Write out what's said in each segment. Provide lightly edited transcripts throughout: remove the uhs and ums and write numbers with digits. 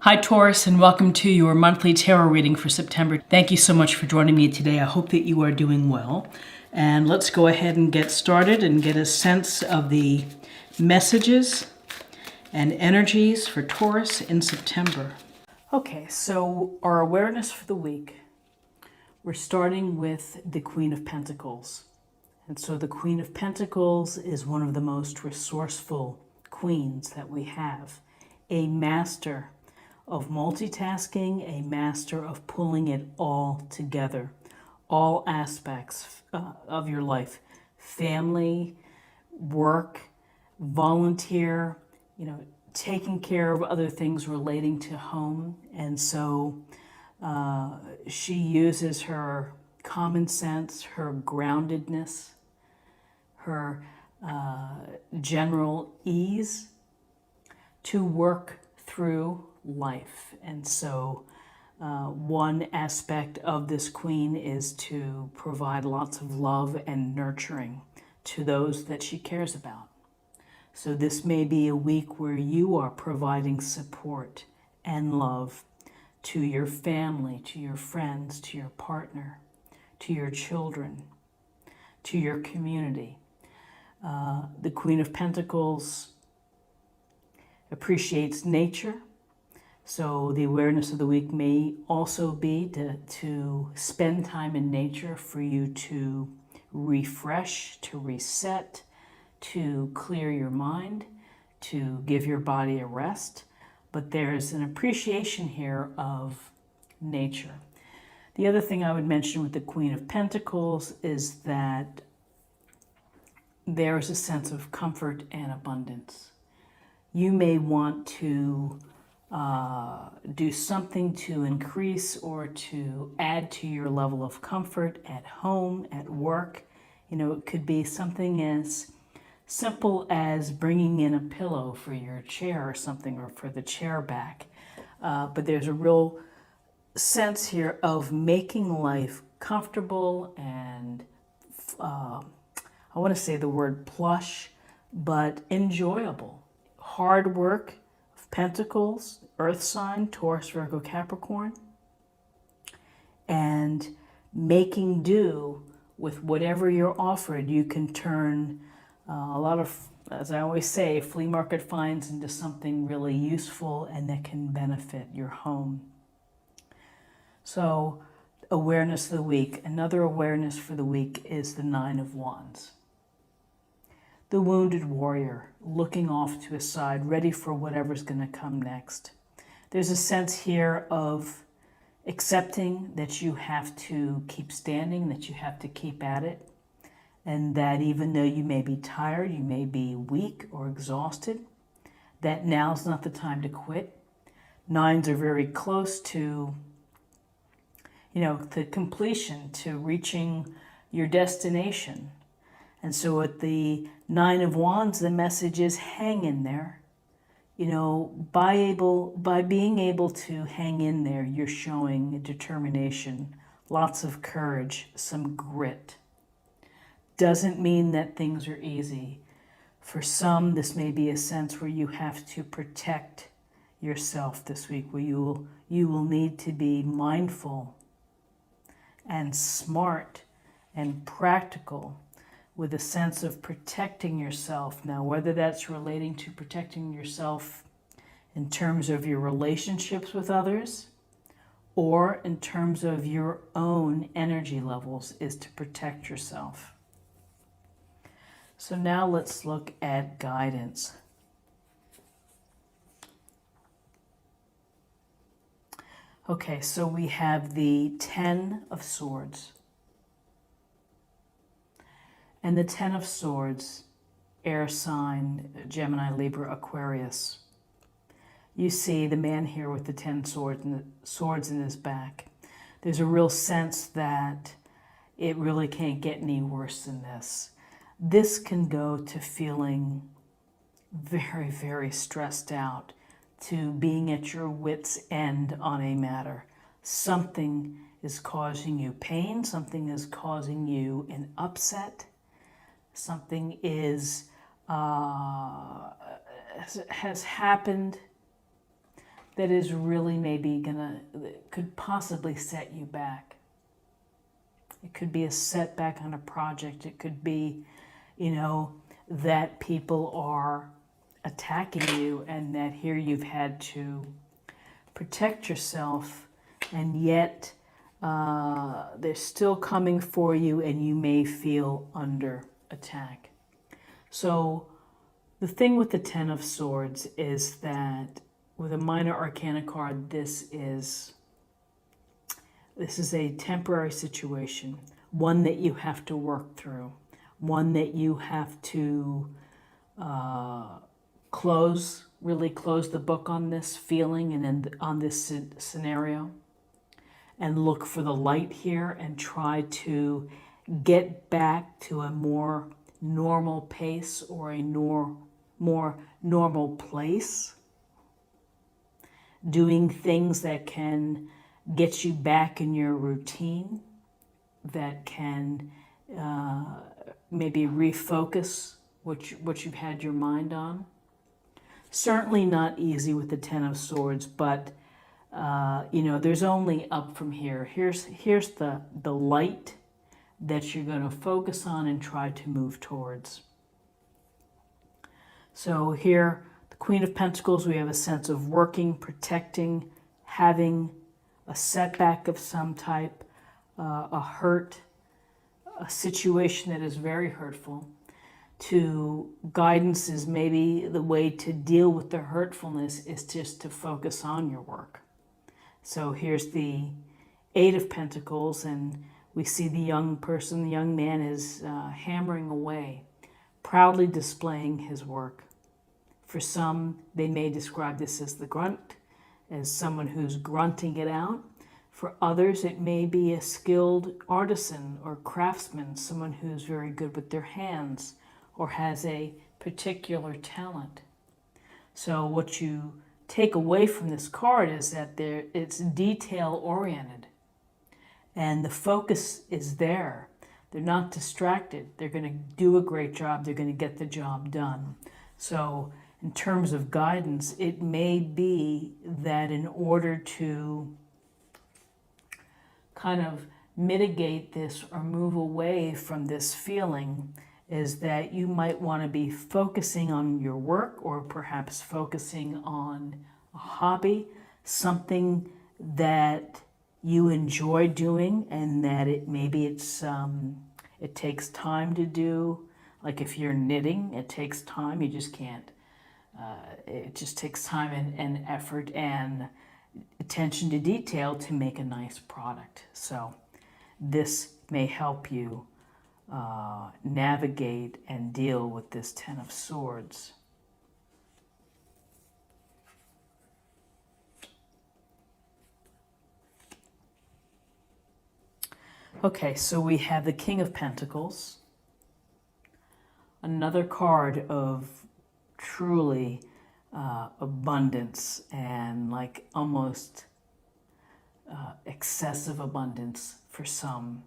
Hi Taurus, and welcome to your monthly tarot reading for September. Thank you so much for joining me today. I hope that you are doing well. And let's go ahead and get started and get a sense of the messages and energies for Taurus in September. Okay, so our awareness for the week, we're starting with the Queen of Pentacles. And so the Queen of Pentacles is one of the most resourceful queens that we have, a master of multitasking, a master of pulling it all together, all aspects of your life, family, work, volunteer, taking care of other things relating to home. And so she uses her common sense, her groundedness, her general ease to work through life. And so one aspect of this queen is to provide lots of love and nurturing to those that she cares about. So this may be a week where you are providing support and love to your family, to your friends, to your partner, to your children, to your community. The Queen of Pentacles appreciates nature. So the awareness of the week may also be to spend time in nature for you to refresh, to reset, to clear your mind, to give your body a rest. But there's an appreciation here of nature. The other thing I would mention with the Queen of Pentacles is that there is a sense of comfort and abundance. You may want to do something to increase or to add to your level of comfort at home, at work. It could be something as simple as bringing in a pillow for your chair or something, or for the chair back. But there's a real sense here of making life comfortable and, I want to say the word plush, but enjoyable. Hard work of Pentacles, Earth sign, Taurus, Virgo, Capricorn, and making do with whatever you're offered. You can turn a lot of, as I always say, flea market finds into something really useful and that can benefit your home. So, awareness of the week. Another awareness for the week is the Nine of Wands. The wounded warrior, looking off to a side, ready for whatever's going to come next. There's a sense here of accepting that you have to keep standing, that you have to keep at it, and that even though you may be tired, you may be weak or exhausted, that now's not the time to quit. Nines are very close to, the completion, to reaching your destination. And so with the Nine of Wands, the message is hang in there. By being able to hang in there, you're showing determination, lots of courage, some grit. Doesn't mean that things are easy. For some, this may be a sense where you have to protect yourself this week, where you will need to be mindful and smart and practical, with a sense of protecting yourself. Now, whether that's relating to protecting yourself in terms of your relationships with others or in terms of your own energy levels, is to protect yourself. So now let's look at guidance. Okay, so we have the Ten of Swords. And the Ten of Swords, air sign, Gemini, Libra, Aquarius. You see the man here with the 10 swords in his back. There's a real sense that it really can't get any worse than this. This can go to feeling very, very stressed out, to being at your wit's end on a matter. Something is causing you pain, something is causing you an upset. Something has happened that is really maybe could possibly set you back. It could be a setback on a project. It could be, that people are attacking you and that here you've had to protect yourself, and yet they're still coming for you and you may feel under attack. So the thing with the Ten of Swords is that with a minor arcana card, this is a temporary situation, one that you have to work through, one that you have to really close the book on this feeling and then on this scenario, and look for the light here and try to get back to a more normal pace or a more normal place, doing things that can get you back in your routine, that can maybe refocus what you've had your mind on. Certainly not easy with the Ten of Swords, but there's only up from here. Here's the light that you're going to focus on and try to move towards. So here, the Queen of Pentacles, we have a sense of working, protecting, having a setback of some type, a hurt, a situation that is very hurtful. To guidance is maybe the way to deal with the hurtfulness is just to focus on your work. So here's the Eight of Pentacles, and we see the young man is hammering away, proudly displaying his work. For some, they may describe this as the grunt, as someone who's grunting it out. For others, it may be a skilled artisan or craftsman, someone who's very good with their hands or has a particular talent. So what you take away from this card is that it's detail-oriented, and the focus is there. They're not distracted. They're going to do a great job. They're going to get the job done. So in terms of guidance, it may be that in order to kind of mitigate this or move away from this feeling, is that you might want to be focusing on your work, or perhaps focusing on a hobby, something that you enjoy doing, and that it takes time to do. Like if you're knitting, it takes time. You just can't. It just takes time and effort and attention to detail to make a nice product. So this may help you navigate and deal with this Ten of Swords. Okay, so we have the King of Pentacles, another card of truly abundance and like almost excessive abundance for some.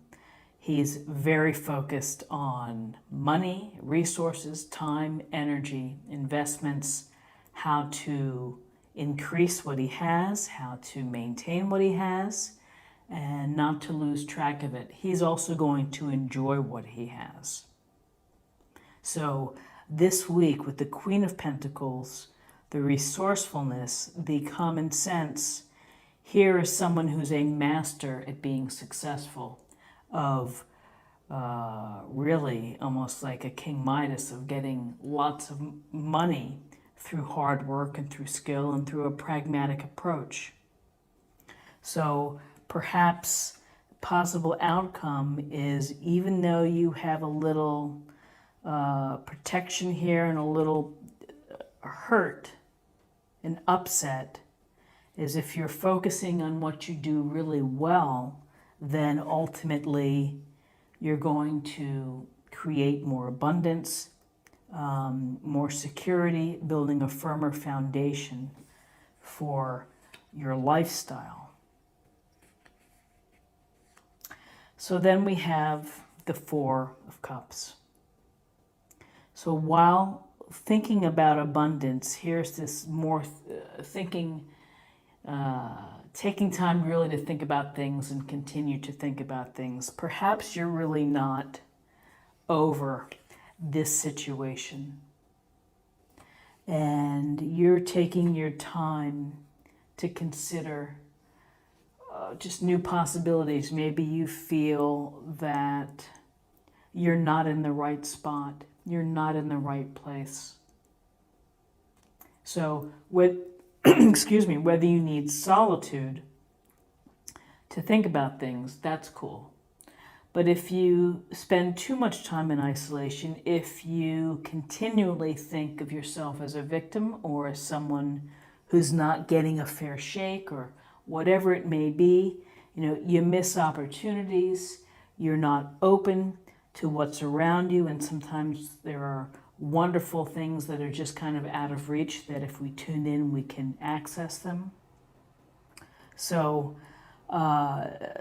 He's very focused on money, resources, time, energy, investments, how to increase what he has, how to maintain what he has, and not to lose track of it. He's also going to enjoy what he has. So this week with the Queen of Pentacles, the resourcefulness, the common sense, here is someone who's a master at being successful, of really almost like a King Midas, of getting lots of money through hard work and through skill and through a pragmatic approach. So perhaps possible outcome is, even though you have a little protection here and a little hurt and upset, is if you're focusing on what you do really well, then ultimately you're going to create more abundance, more security, building a firmer foundation for your lifestyle. So then we have the Four of Cups. So while thinking about abundance, here's this more thinking taking time really to think about things and continue to think about things. Perhaps you're really not over this situation, and you're taking your time to consider just new possibilities. Maybe you feel that you're not in the right spot, you're not in the right place. So, excuse me, whether you need solitude to think about things, that's cool. But if you spend too much time in isolation, if you continually think of yourself as a victim or as someone who's not getting a fair shake or whatever it may be, you miss opportunities, you're not open to what's around you, and sometimes there are wonderful things that are just kind of out of reach that if we tune in, we can access them. So,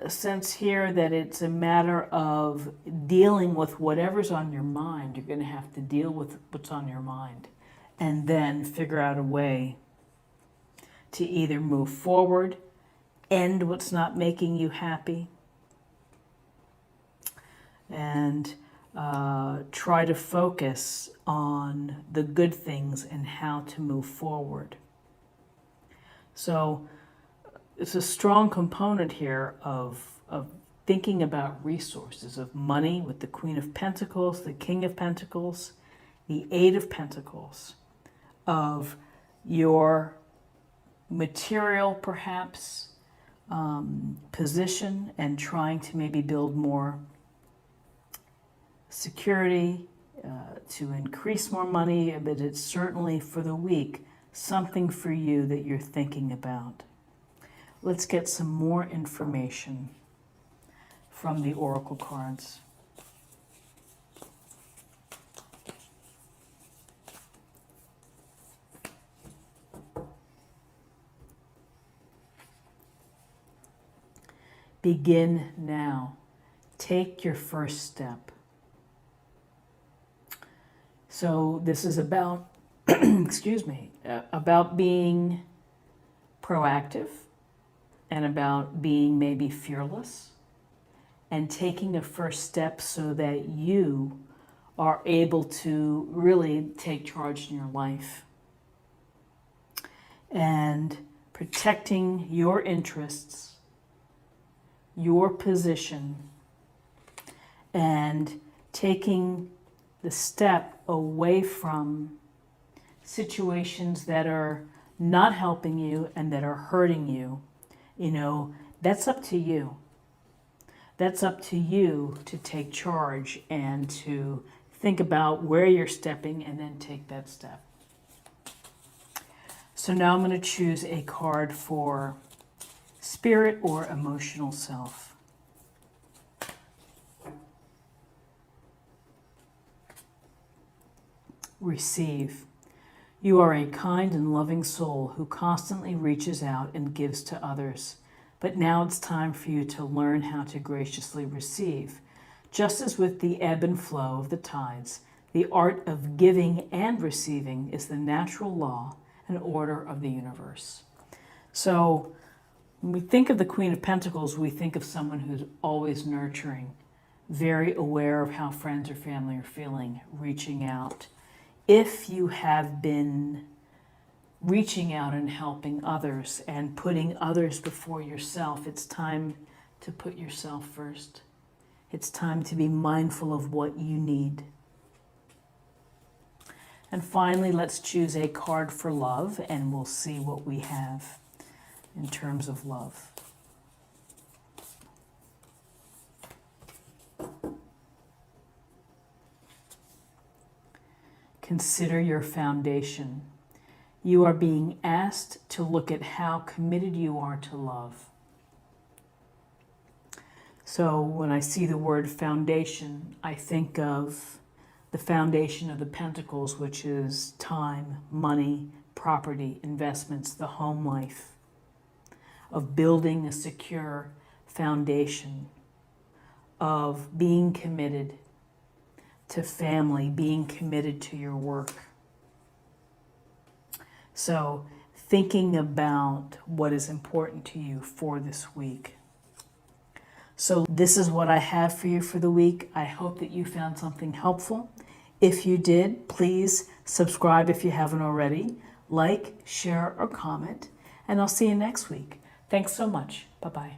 sense here that it's a matter of dealing with whatever's on your mind. You're going to have to deal with what's on your mind and then figure out a way to either move forward, end what's not making you happy, and try to focus on the good things and how to move forward. So it's a strong component here of thinking about resources, of money with the Queen of Pentacles, the King of Pentacles, the Eight of Pentacles, of your material perhaps position, and trying to maybe build more security, to increase more money, but it's certainly for the week something for you that you're thinking about. Let's get some more information from the Oracle cards. Begin now. Take your first step. So this is about, excuse me, about being proactive and about being maybe fearless and taking a first step so that you are able to really take charge in your life and protecting your interests, your position, and taking the step away from situations that are not helping you and that are hurting you. That's up to you. That's up to you to take charge and to think about where you're stepping and then take that step. So now I'm going to choose a card for spirit or emotional self. Receive. You are a kind and loving soul who constantly reaches out and gives to others. But now it's time for you to learn how to graciously receive. Just as with the ebb and flow of the tides, the art of giving and receiving is the natural law and order of the universe. So when we think of the Queen of Pentacles, we think of someone who's always nurturing, very aware of how friends or family are feeling, reaching out. If you have been reaching out and helping others and putting others before yourself, it's time to put yourself first. It's time to be mindful of what you need. And finally, let's choose a card for love, and we'll see what we have in terms of love. Consider your foundation. You are being asked to look at how committed you are to love. So when I see the word foundation, I think of the foundation of the Pentacles, which is time, money, property, investments, the home life, of building a secure foundation, of being committed to family, being committed to your work. So thinking about what is important to you for this week. So this is what I have for you for the week. I hope that you found something helpful. If you did, please subscribe if you haven't already. Like, share, or comment. And I'll see you next week. Thanks so much. Bye-bye.